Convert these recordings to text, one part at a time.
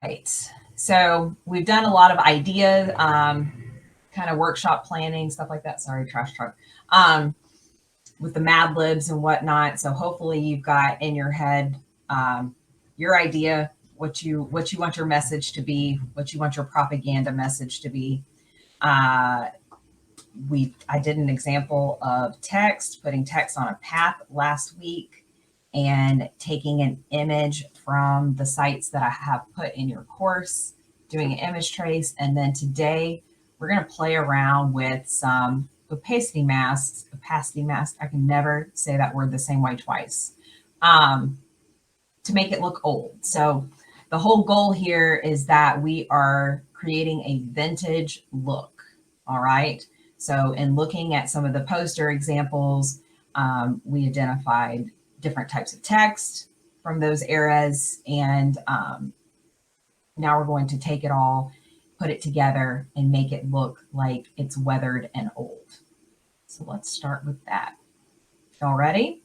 Right. So we've done a lot of idea kind of workshop planning, stuff like that. Sorry, trash truck. Um, with the Mad Libs and whatnot. So hopefully you've got in your head your idea, what you want your message to be, what you want your propaganda message to be. Uh, I did an example of text, putting text on a path last week, and taking an image from the sites that I have put in your course, doing an image trace. And then today we're going to play around with some opacity masks. Opacity masks, I can never say that word the same way twice, to make it look old. So the whole goal here is that we are creating a vintage look. All right. So in looking at some of the poster examples, we identified different types of text from those eras. And now we're going to take it all, put it together, and make it look like it's weathered and old. So let's start with that. Y'all ready?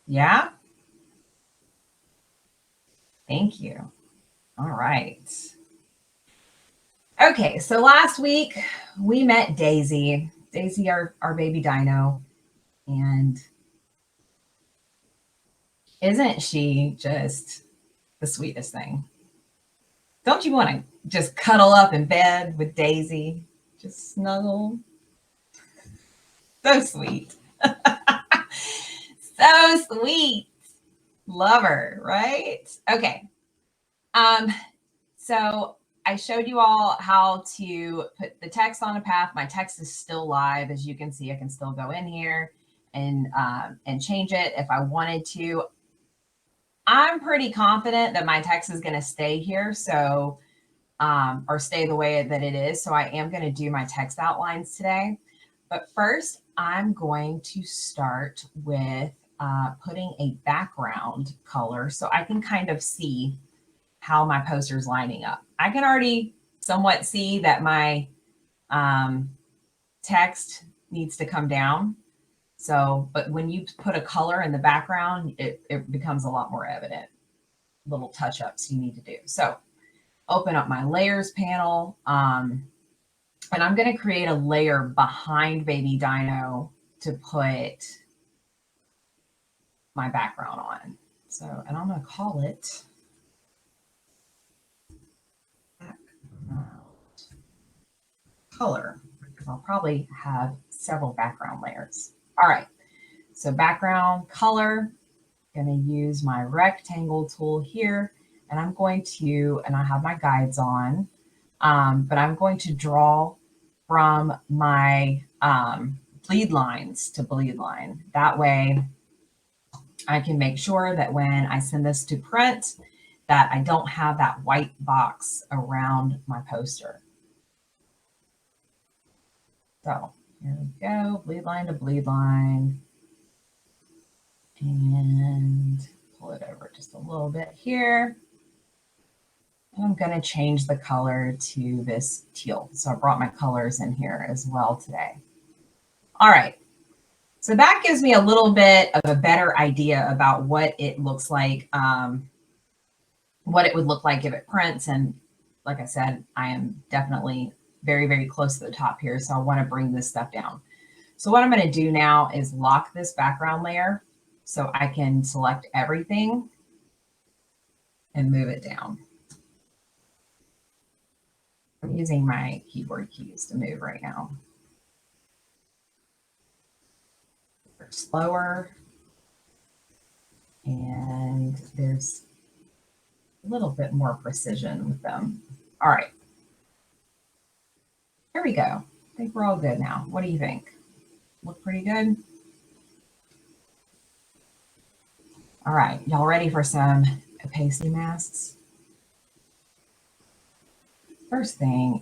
Yeah? Thank you. All right. Okay, so last week we met Daisy. Daisy, our baby dino. And isn't she just the sweetest thing? Don't you want to just cuddle up in bed with Daisy? Just snuggle? So sweet. So sweet. Love her, right? Okay. Um, so I showed you all how to put the text on a path. My text is still live. As you can see, I can still go in here and change it if I wanted to. I'm pretty confident that my text is going to stay here. So, or stay the way that it is. So I am going to do my text outlines today. But first, I'm going to start with putting a background color so I can kind of see how my poster is lining up. I can already somewhat see that my text needs to come down. So, but when you put a color in the background, it becomes a lot more evident. Little touch ups you need to do. So, open up my layers panel. And I'm going to create a layer behind Baby Dino to put my background on. So, and I'm going to call it background color, because I'll probably have several background layers. All right. So background color, going to use my rectangle tool here, and I'm going to, and I have my guides on, but I'm going to draw from my bleed lines to bleed line. That way I can make sure that when I send this to print, that I don't have that white box around my poster. So here we go, bleed line to bleed line. And pull it over just a little bit here. And I'm going to change the color to this teal. So I brought my colors in here as well today. All right. So that gives me a little bit of a better idea about what it looks like, what it would look like if it prints. And like I said, I am definitely very, very close to the top here. So I want to bring this stuff down. So what I'm going to do now is lock this background layer so I can select everything and move it down. I'm using my keyboard keys to move right now. They're slower, and there's a little bit more precision with them. All right. Here we go. I think we're all good now. What do you think? Look pretty good? All right. Y'all ready for some opacity masks? First thing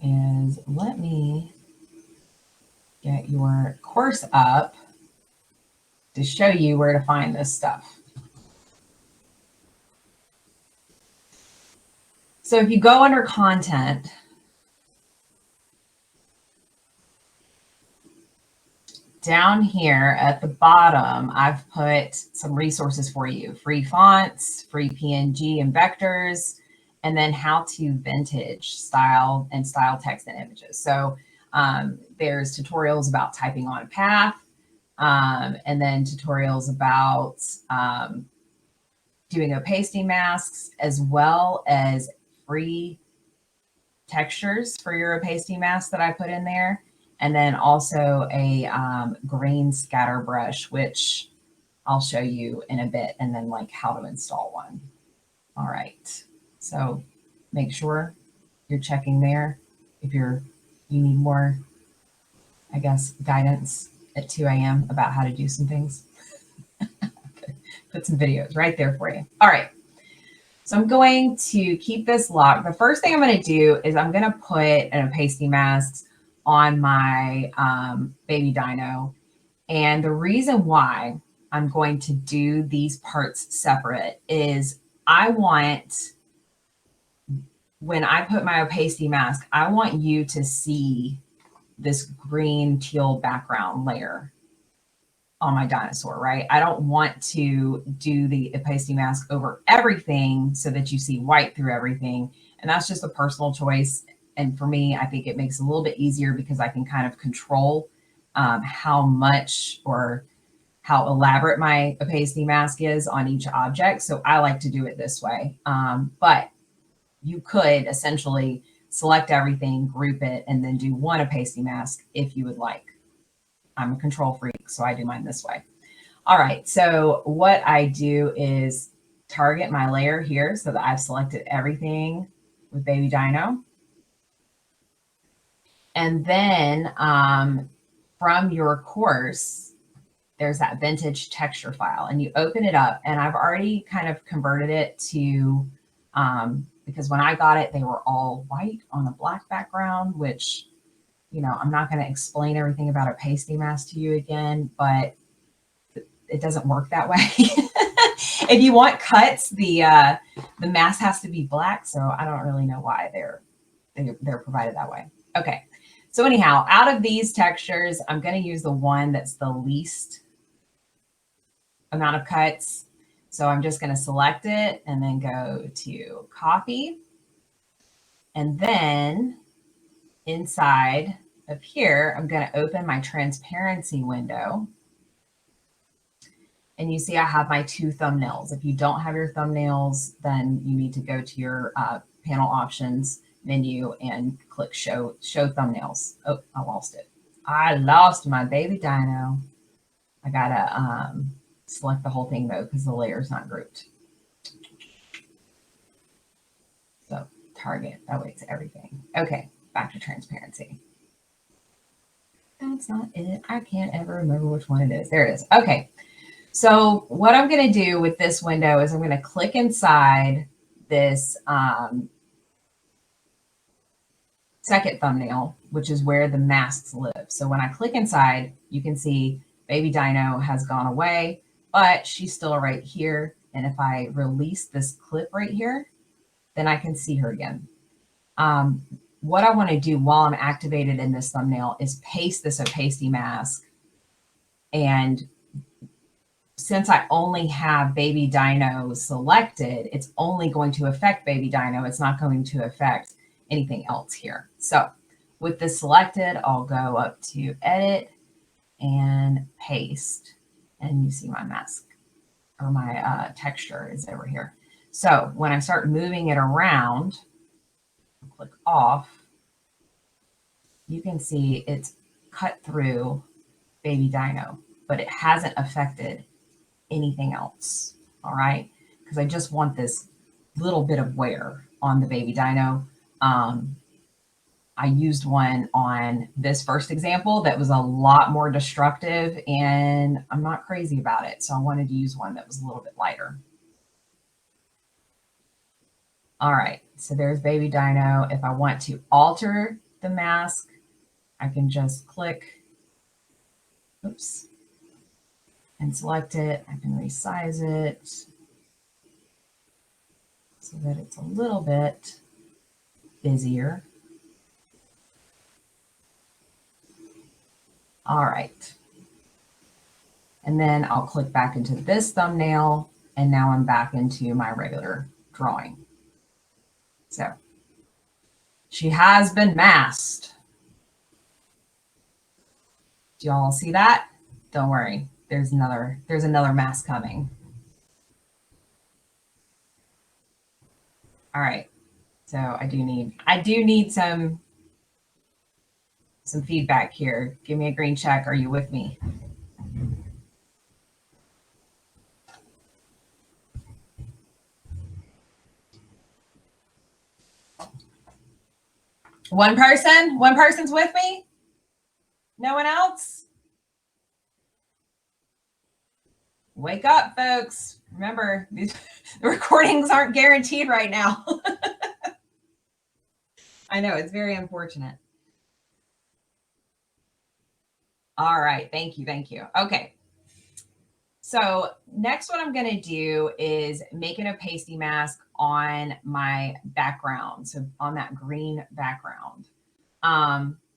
is, let me get your course up to show you where to find this stuff. So if you go under content, down here at the bottom, I've put some resources for you: free fonts, free PNG and vectors, and then how to vintage style and style text and images. So there's tutorials about typing on a path, and then tutorials about doing opacity masks, as well as free textures for your opacity mask that I put in there. And then also a grain scatter brush, which I'll show you in a bit, and then like how to install one. All right, so make sure you're checking there if you need more, I guess, guidance at 2 a.m. about how to do some things. Okay. Put some videos right there for you. All right, so I'm going to keep this locked. The first thing I'm going to do is I'm going to put an opacity mask on my baby dino. And the reason why I'm going to do these parts separate is I want, when I put my opacity mask, I want you to see this green teal background layer on my dinosaur, right? I don't want to do the opacity mask over everything so that you see white through everything. And that's just a personal choice. And for me, I think it makes it a little bit easier because I can kind of control how much or how elaborate my opacity mask is on each object. So I like to do it this way. But you could essentially select everything, group it, and then do one opacity mask if you would like. I'm a control freak, so I do mine this way. All right, so what I do is target my layer here so that I've selected everything with Baby Dino. And then from your course, there's that vintage texture file, and you open it up, and I've already kind of converted it to, because when I got it, they were all white on a black background, which, you know, I'm not going to explain everything about opacity mask to you again, but it doesn't work that way. If you want cuts, the mask has to be black, so I don't really know why they're provided that way. Okay, so anyhow, out of these textures, I'm going to use the one that's the least amount of cuts. So I'm just going to select it and then go to copy. And then inside of here, I'm going to open my transparency window. And you see I have my two thumbnails. If you don't have your thumbnails, then you need to go to your panel options menu and click show thumbnails. Oh, I lost it. I lost my baby dino. I gotta select the whole thing though, because the layer is not grouped. So target, that way it's everything. Okay, back to transparency. That's not it. I can't ever remember which one it is. There it is. Okay. So what I'm going to do with this window is I'm going to click inside this second thumbnail, which is where the masks live. So when I click inside, you can see Baby Dino has gone away, but she's still right here. And if I release this clip right here, then I can see her again. What I want to do while I'm activated in this thumbnail is paste this opacity mask. And since I only have Baby Dino selected, it's only going to affect Baby Dino. It's not going to affect anything else here. So with this selected, I'll go up to edit and paste. And you see my mask or my texture is over here. So when I start moving it around, click off, you can see it's cut through Baby Dino, but it hasn't affected anything else. All right, because I just want this little bit of wear on the Baby Dino. I used one on this first example that was a lot more destructive, and I'm not crazy about it, so I wanted to use one that was a little bit lighter. All right, so there's Baby Dino. If I want to alter the mask, I can just click, oops, and select it. I can resize it so that it's a little bit busier. All right. And then I'll click back into this thumbnail, and now I'm back into my regular drawing. So she has been masked. Do y'all see that? Don't worry, there's another mask coming. All right, so I do need some feedback here. Give me a green check. Are you with me? One person? One person's with me? No one else? Wake up, folks. Remember, the recordings aren't guaranteed right now. I know, it's very unfortunate. All right, thank you, thank you. Okay. So next what I'm gonna do is make an opacity mask on my background. So on that green background.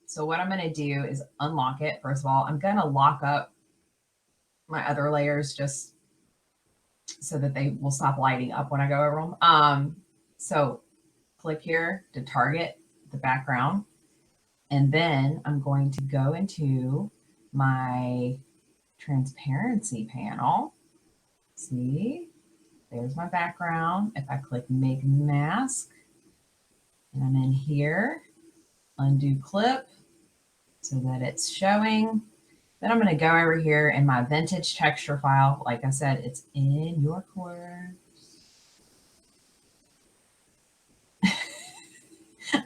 So what I'm gonna do is unlock it. First of all, I'm gonna lock up my other layers just so that they will stop lighting up when I go over them. So click here to target the background. And then I'm going to go into my transparency panel. See, there's my background. If I click make mask, and I'm in here, undo clip so that it's showing. Then I'm going to go over here in my vintage texture file. Like I said, it's in your course.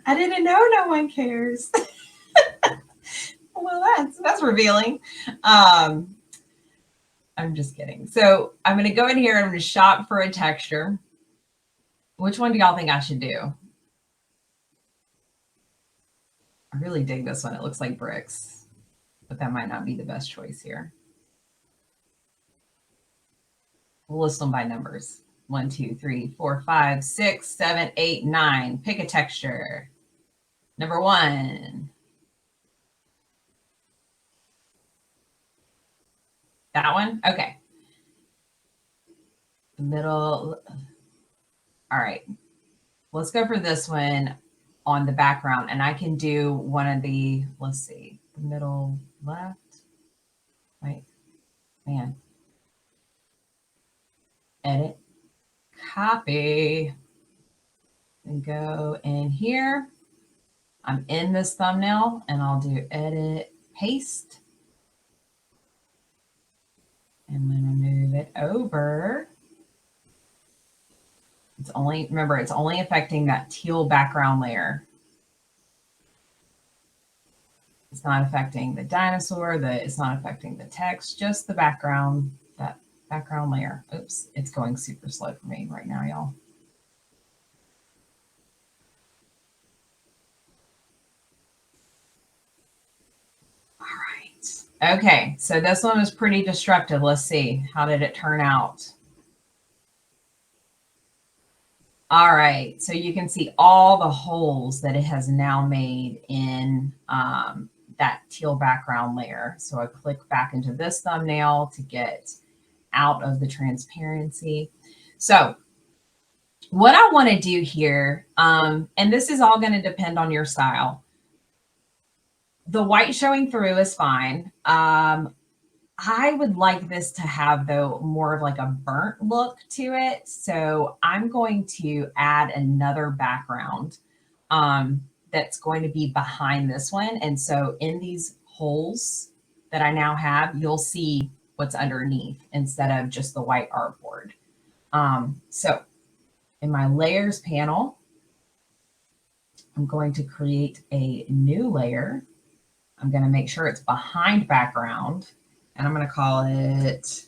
I didn't know no one cares. Well, that's revealing. I'm just kidding. So I'm going to go in here and I'm going to shop for a texture. Which one do y'all think I should do? I really dig this one. It looks like bricks, but that might not be the best choice here. We'll list them by numbers. 1, 2, 3, 4, 5, 6, 7, 8, 9. Pick a texture. Number 1. That one? Okay. The middle. All right. Let's go for this one on the background. And I can do one of the, let's see, the middle left. Wait, man. Edit. Copy. And go in here. I'm in this thumbnail and I'll do edit, paste. And when I move it over, it's only, remember, it's only affecting that teal background layer. It's not affecting the dinosaur, it's not affecting the text, just the background, that background layer. Oops, it's going super slow for me right now, y'all. All right. Okay, so this one was pretty destructive. Let's see, how did it turn out? All right, so you can see all the holes that it has now made in that teal background layer. So I click back into this thumbnail to get out of the transparency. So what I want to do here, and this is all going to depend on your style. The white showing through is fine. I would like this to have, though, more of like a burnt look to it. So I'm going to add another background that's going to be behind this one. And so in these holes that I now have, you'll see what's underneath instead of just the white artboard. So in my layers panel, I'm going to create a new layer. I'm going to make sure it's behind background. And I'm going to call it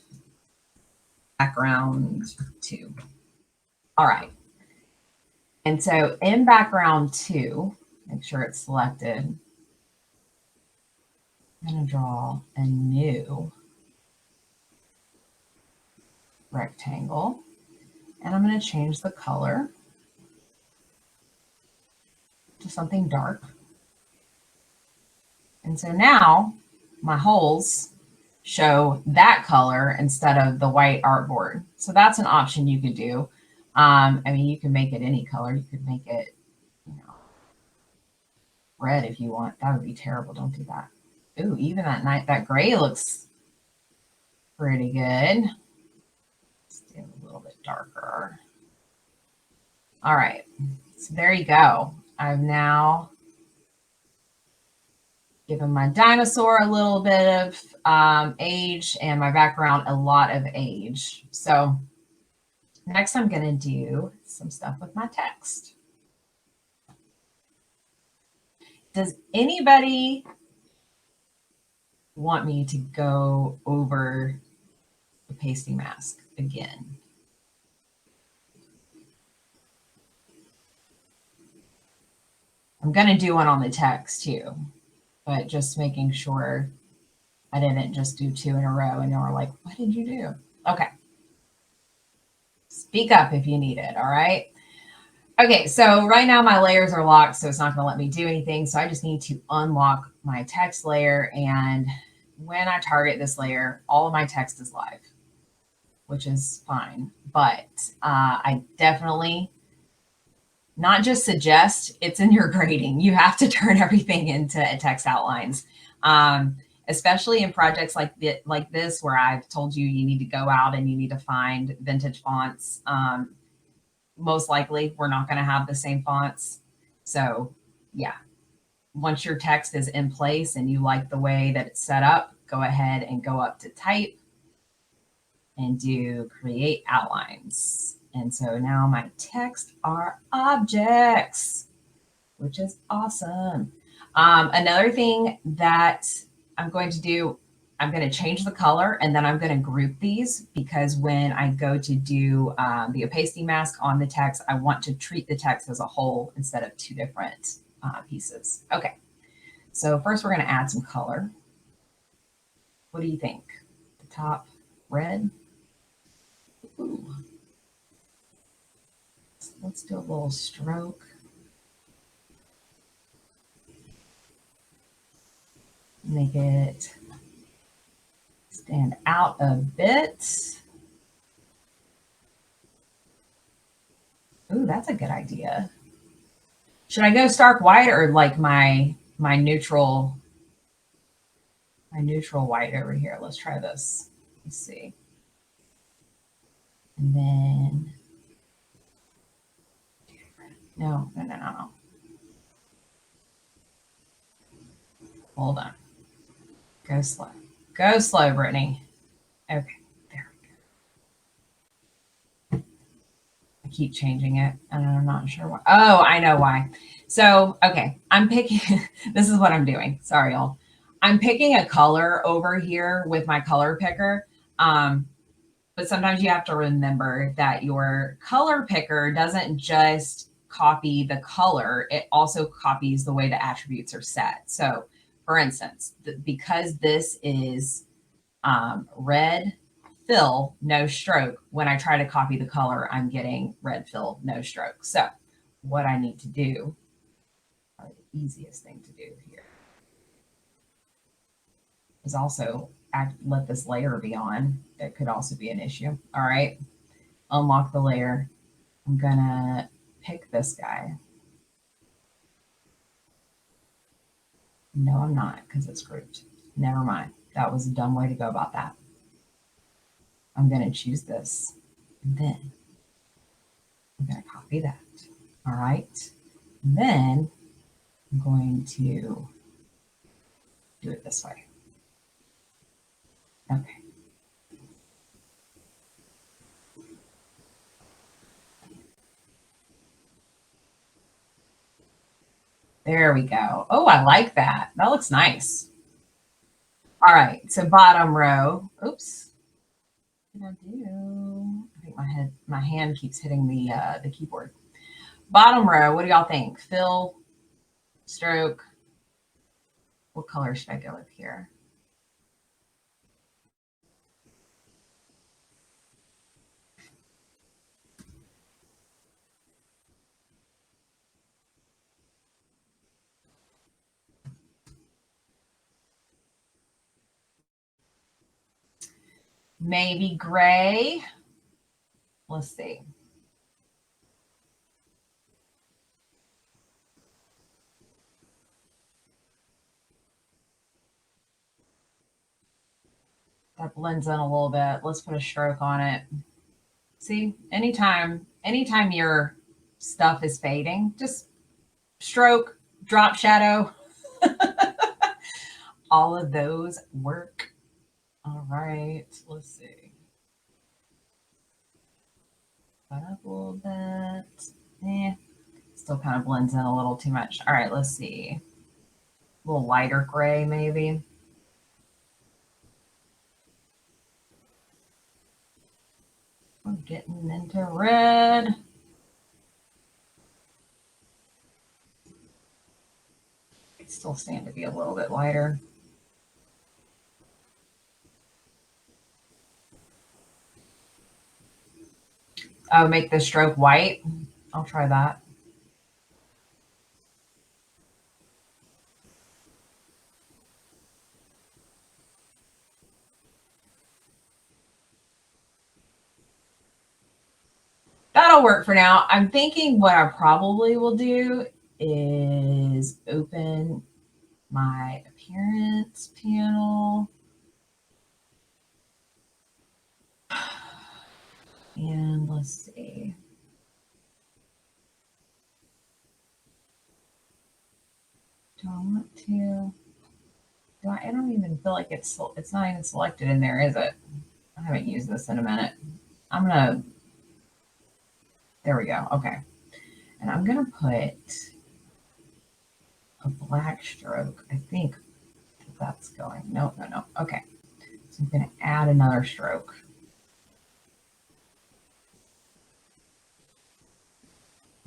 background 2. All right. And so in background 2, make sure it's selected. I'm going to draw a new rectangle. And I'm going to change the color to something dark. And so now my holes show that color instead of the white artboard. So that's an option you could do. I mean, you can make it any color. You could make it, you know, red if you want. That would be terrible. Don't do that. Ooh, even that gray looks pretty good. Let's do it a little bit darker. All right, so there you go. I've now given my dinosaur a little bit of age and my background a lot of age. So next I'm going to do some stuff with my text. Does anybody want me to go over the pasty mask again? I'm going to do one on the text too, but just making sure I didn't just do two in a row and you're like, what did you do? Okay. Speak up if you need it, all right? Okay, so right now my layers are locked, so it's not gonna let me do anything. So I just need to unlock my text layer. And when I target this layer, all of my text is live, which is fine. But I definitely not just suggest, it's in your grading. You have to turn everything into text outlines. Especially in projects like this, where I've told you you need to go out and you need to find vintage fonts. Most likely we're not going to have the same fonts. So yeah, once your text is in place and you like the way that it's set up, go ahead and go up to type and do create outlines. And so now my text are objects, which is awesome. Another thing that I'm going to do, I'm going to change the color and then I'm going to group these, because when I go to do the opacity mask on the text, I want to treat the text as a whole instead of two different pieces. Okay, so first we're going to add some color. What do you think? The top red? Ooh. Let's do a little stroke. Make it stand out a bit. Ooh, that's a good idea. Should I go stark white or like my neutral white over here? Let's try this. Let's see. And then no. Hold on. Go slow. Go slow, Brittany. Okay, there we go. I keep changing it, and I'm not sure why. Oh, I know why. So, okay, I'm picking, this is what I'm doing. Sorry, y'all. I'm picking a color over here with my color picker. But sometimes you have to remember that your color picker doesn't just copy the color, it also copies the way the attributes are set. So for instance, because this is red fill, no stroke, when I try to copy the color, I'm getting red fill, no stroke. So what I need to do, probably the easiest thing to do here, is also let this layer be on. That could also be an issue. All right, unlock the layer. I'm gonna pick this guy. No, I'm not, because it's grouped. Never mind. That was a dumb way to go about that. I'm gonna choose this, and then I'm gonna copy that. All right, and then I'm going to do it this way. Okay. There we go. Oh, I like that. That looks nice. All right, so bottom row. Oops. What did I do? I think my hand keeps hitting the keyboard. Bottom row, what do y'all think? Fill, stroke. What color should I go with here? maybe gray. Let's see. That blends in a little bit. Let's put a stroke on it. See, anytime your stuff is fading, just stroke, drop shadow. All of those work. All right, let's see. Put up a little bit. Still kind of blends in a little too much. All right, let's see. A little lighter gray, maybe. We're getting into red. It still stand to be a little bit lighter. Oh, make the stroke white. I'll try that. That'll work for now. I'm thinking what I probably will do is open my appearance panel. And let's see. Do I want to? I don't even feel like it's not even selected in there, is it? I haven't used this in a minute. I'm gonna. There we go. Okay, and I'm gonna put a black stroke. I think that's going. No. Okay, so I'm gonna add another stroke.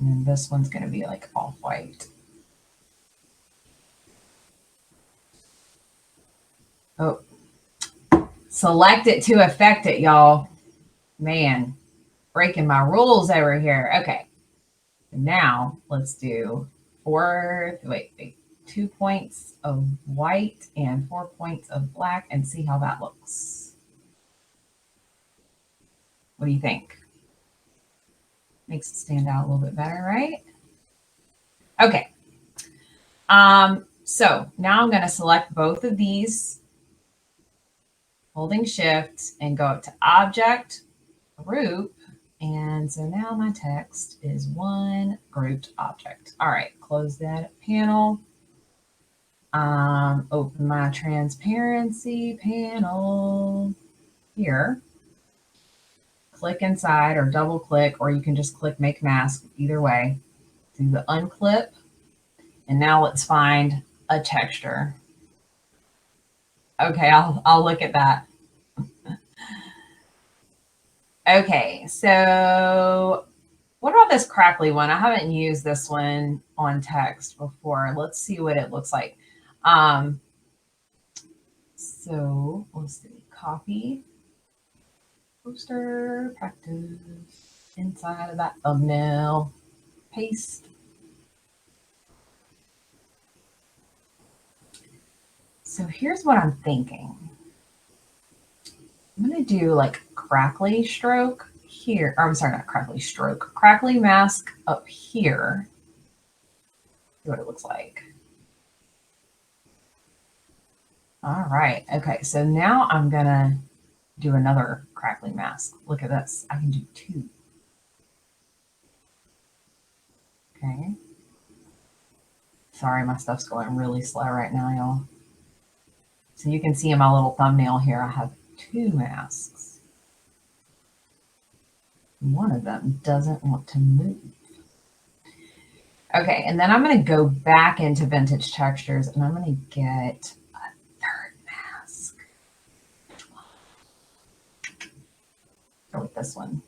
And then this one's gonna be like off-white. Oh, select it to affect it, y'all. Man, breaking my rules over here. Okay. Now let's do 2 points of white and 4 points of black and see how that looks. What do you think? Makes it stand out a little bit better, right? Okay. So now I'm going to select both of these, holding shift, and go up to object, group. And so now my text is one grouped object. All right, close that panel. Open my transparency panel here. Click inside or double click, or you can just click make mask, either way. Do the unclip. And now let's find a texture. Okay, I'll look at that. Okay, so what about this crackly one? I haven't used this one on text before. Let's see what it looks like. So let's see, copy, poster, practice, inside of that thumbnail, paste. So here's what I'm thinking. I'm going to do like crackly stroke here. Or I'm sorry, not crackly stroke. Crackly mask up here. See what it looks like. All right. Okay. So now I'm going to do another crackly mask. Look at this. I can do 2. Okay. Sorry, my stuff's going really slow right now, y'all. So you can see in my little thumbnail here, I have 2 masks. One of them doesn't want to move. Okay, and then I'm going to go back into vintage textures and I'm going to get a 3rd mask. Which one? Go with this one.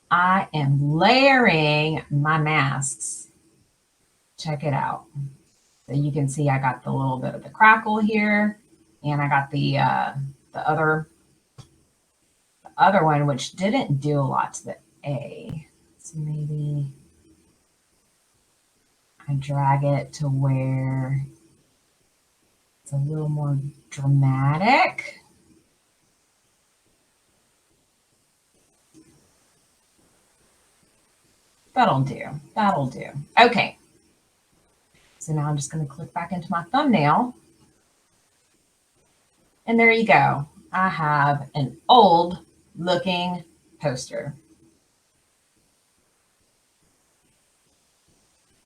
I am layering my masks. Check it out. So you can see I got the little bit of the crackle here, and I got the other other one, which didn't do a lot to the A. So maybe I drag it to where it's a little more dramatic. That'll do. That'll do. Okay. So now I'm just going to click back into my thumbnail. And there you go. I have an old looking poster.